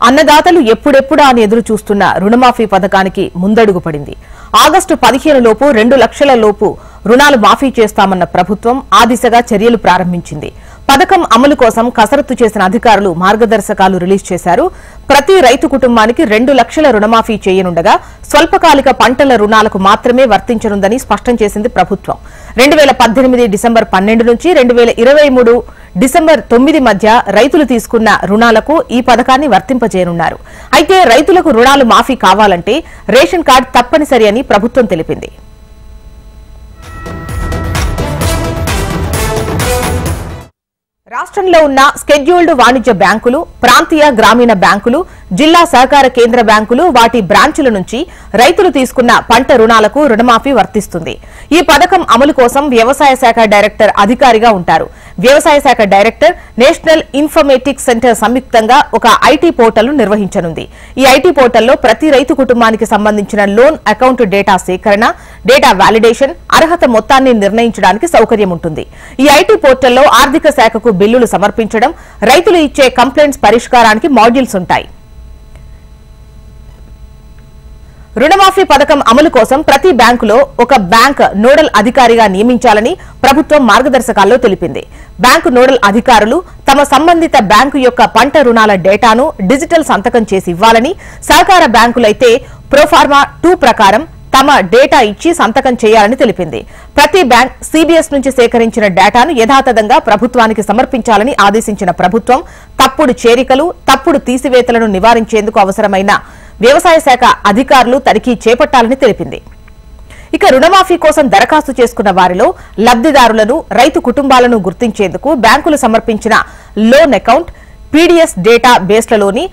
అన్నదాతలు ఎప్పుడెప్పుడా అని ఎదురు చూస్తున్న రుణమాఫీ పథకానికి ముందడుగు పడింది. ఆగస్టు 15 లోపు 2 లక్షల లోపు రుణాలు మాఫీ చేస్తామన్న ప్రభుత్వం ఆ దిశగా చర్యలు ప్రారంభించింది. పథకం అమలు కోసం కసరత్తు చేసిన అధికారులు మార్గదర్శకాలు రిలీజ్ చేశారు. ప్రతి రైతు కుటుంబానికి 2 లక్షల రుణమాఫీ చేయనుండగా స్వల్పకాలిక పంటల రుణాలకు మాత్రమే వర్తించనుందని స్పష్టం చేసింది ప్రభుత్వం. 2018 డిసెంబర్ 12 నుంచి 2023 డిసెంబర్ 9 మధ్య రైతులు తీసుకున్న రుణాలకు ఈ పథకాన్ని వర్తింపజేయనున్నారు. అయితే రైతులకు రుణాలు మాఫీ కావాలంటే రేషన్ కార్డు తప్పనిసరి అని ప్రభుత్వం తెలిపింది. రాష్ట్రంలో ఉన్న స్కెడ్యూల్డ్ వాణిజ్య బ్యాంకులు, ప్రాంతీయ గ్రామీణ బ్యాంకులు, జిల్లా సహకార కేంద్ర బ్యాంకులు వాటి బ్రాంచుల నుంచి రైతులు తీసుకున్న పంట రుణాలకు రుణమాఫీ వర్తిస్తుంది. ఈ పథకం అమలు కోసం వ్యవసాయ శాఖ డైరెక్టర్ అధికారిగా ఉంటారు. వ్యవసాయ శాఖ డైరెక్టర్, నేషనల్ ఇన్ఫర్మేటిక్స్ సెంటర్ సంయుక్తంగా ఒక ఐటీ పోర్టల్ నిర్వహించనుంది. ఈ ఐటీ పోర్టల్లో ప్రతి రైతు కుటుంబానికి సంబంధించిన లోన్ అకౌంట్ డేటా సేకరణ, డేటా వాలిడేషన్, అర్హత మొత్తాన్ని నిర్ణయించడానికి సౌకర్యం ఉంటుంది. ఈ ఐటీ పోర్టల్లో ఆర్థిక శాఖకు బిల్లులు సమర్పించడం, రైతులు ఇచ్చే కంప్లైంట్స్ పరిష్కారానికి మాడ్యూల్స్ ఉంటాయి. రుణమాఫీ పథకం అమలు కోసం ప్రతి బ్యాంకులో ఒక బ్యాంక్ నోడల్ అధికారిగా నియమించాలని ప్రభుత్వం మార్గదర్శకాల్లో తెలిపింది. బ్యాంకు నోడల్ అధికారులు తమ సంబంధిత బ్యాంకు యొక్క పంట రుణాల డేటాను డిజిటల్ సంతకం చేసి ఇవ్వాలని, సహకార బ్యాంకులైతే ప్రోఫార్మా 2 ప్రకారం తమ డేటా ఇచ్చి సంతకం చేయాలని తెలిపింది. ప్రతి బ్యాంక్ సిబిఎస్ నుంచి సేకరించిన డేటాను యథాతథంగా ప్రభుత్వానికి సమర్పించాలని ఆదేశించిన ప్రభుత్వం తప్పుడు చేరికలు, తప్పుడు తీసివేతలను నివారించేందుకు అవసరమైన వ్యవసాయ శాఖ అధికారులు తనిఖీ చేపట్టాలని తెలిపింది. ఇక రుణమాఫీ కోసం దరఖాస్తు చేసుకున్న వారిలో లబ్దిదారులను, రైతు కుటుంబాలను గుర్తించేందుకు బ్యాంకులు సమర్పించిన లోన్ అకౌంట్, పీడీఎస్ డేటా బేస్లలోని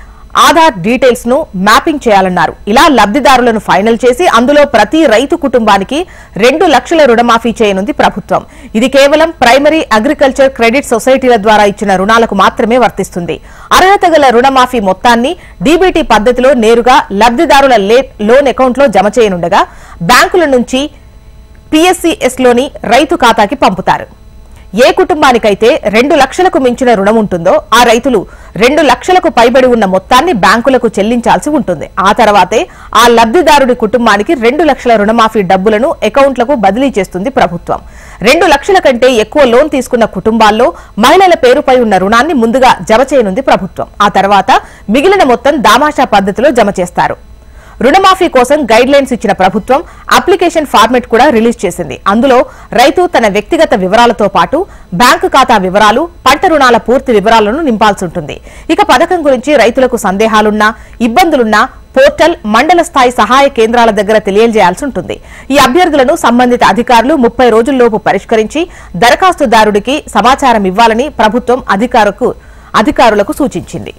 ఆధార్ డీటెయిల్స్ ను మ్యాపింగ్ చేయాలన్నారు. ఇలా లబ్దిదారులను ఫైనల్ చేసి అందులో ప్రతి రైతు కుటుంబానికి 2 లక్షల రుణమాఫీ చేయనుంది ప్రభుత్వం. ఇది కేవలం ప్రైమరీ అగ్రికల్చర్ క్రెడిట్ సొసైటీల ద్వారా ఇచ్చిన రుణాలకు మాత్రమే వర్తిస్తుంది. అర్హత గల రుణమాఫీ మొత్తాన్ని డీబీటీ పద్ధతిలో నేరుగా లబ్దిదారుల లోన్ అకౌంట్లో జమ చేయనుండగా బ్యాంకుల నుంచి పీఎస్సీఎస్ లోని రైతు ఖాతాకి పంపుతారు. ఏ కుటుంబానికైతే 2 లక్షలకు మించిన రుణం ఉంటుందో ఆ రైతులు 2 లక్షలకు పైబడి ఉన్న మొత్తాన్ని బ్యాంకులకు చెల్లించాల్సి ఉంటుంది. ఆ తర్వాతే ఆ లబ్దిదారుడి కుటుంబానికి 2 లక్షల రుణమాఫీ డబ్బులను అకౌంట్లకు బదిలీ చేస్తుంది ప్రభుత్వం. 2 లక్షల కంటే ఎక్కువ లోన్ తీసుకున్న కుటుంబాల్లో మహిళల పేరుపై ఉన్న రుణాన్ని ముందుగా జమ చేయనుంది ప్రభుత్వం. ఆ తర్వాత మిగిలిన మొత్తం దామాషా పద్ధతిలో జమ చేస్తారు. రుణమాఫీ కోసం గైడ్ లైన్స్ ఇచ్చిన ప్రభుత్వం అప్లికేషన్ ఫార్మెట్ కూడా రిలీజ్ చేసింది. అందులో రైతు తన వ్యక్తిగత వివరాలతో పాటు బ్యాంకు ఖాతా వివరాలు, పంట రుణాల పూర్తి వివరాలను నింపాల్సి ఉంటుంది. ఇక పథకం గురించి రైతులకు సందేహాలున్నా, ఇబ్బందులున్నా పోర్టల్, మండల స్థాయి సహాయ కేంద్రాల దగ్గర తెలియజేయాల్సి ఉంటుంది. ఈ అభ్యర్థులను సంబంధిత అధికారులు 30 రోజుల్లోపు పరిష్కరించి దరఖాస్తుదారుడికి సమాచారం ఇవ్వాలని ప్రభుత్వం అధికారులకు సూచించింది.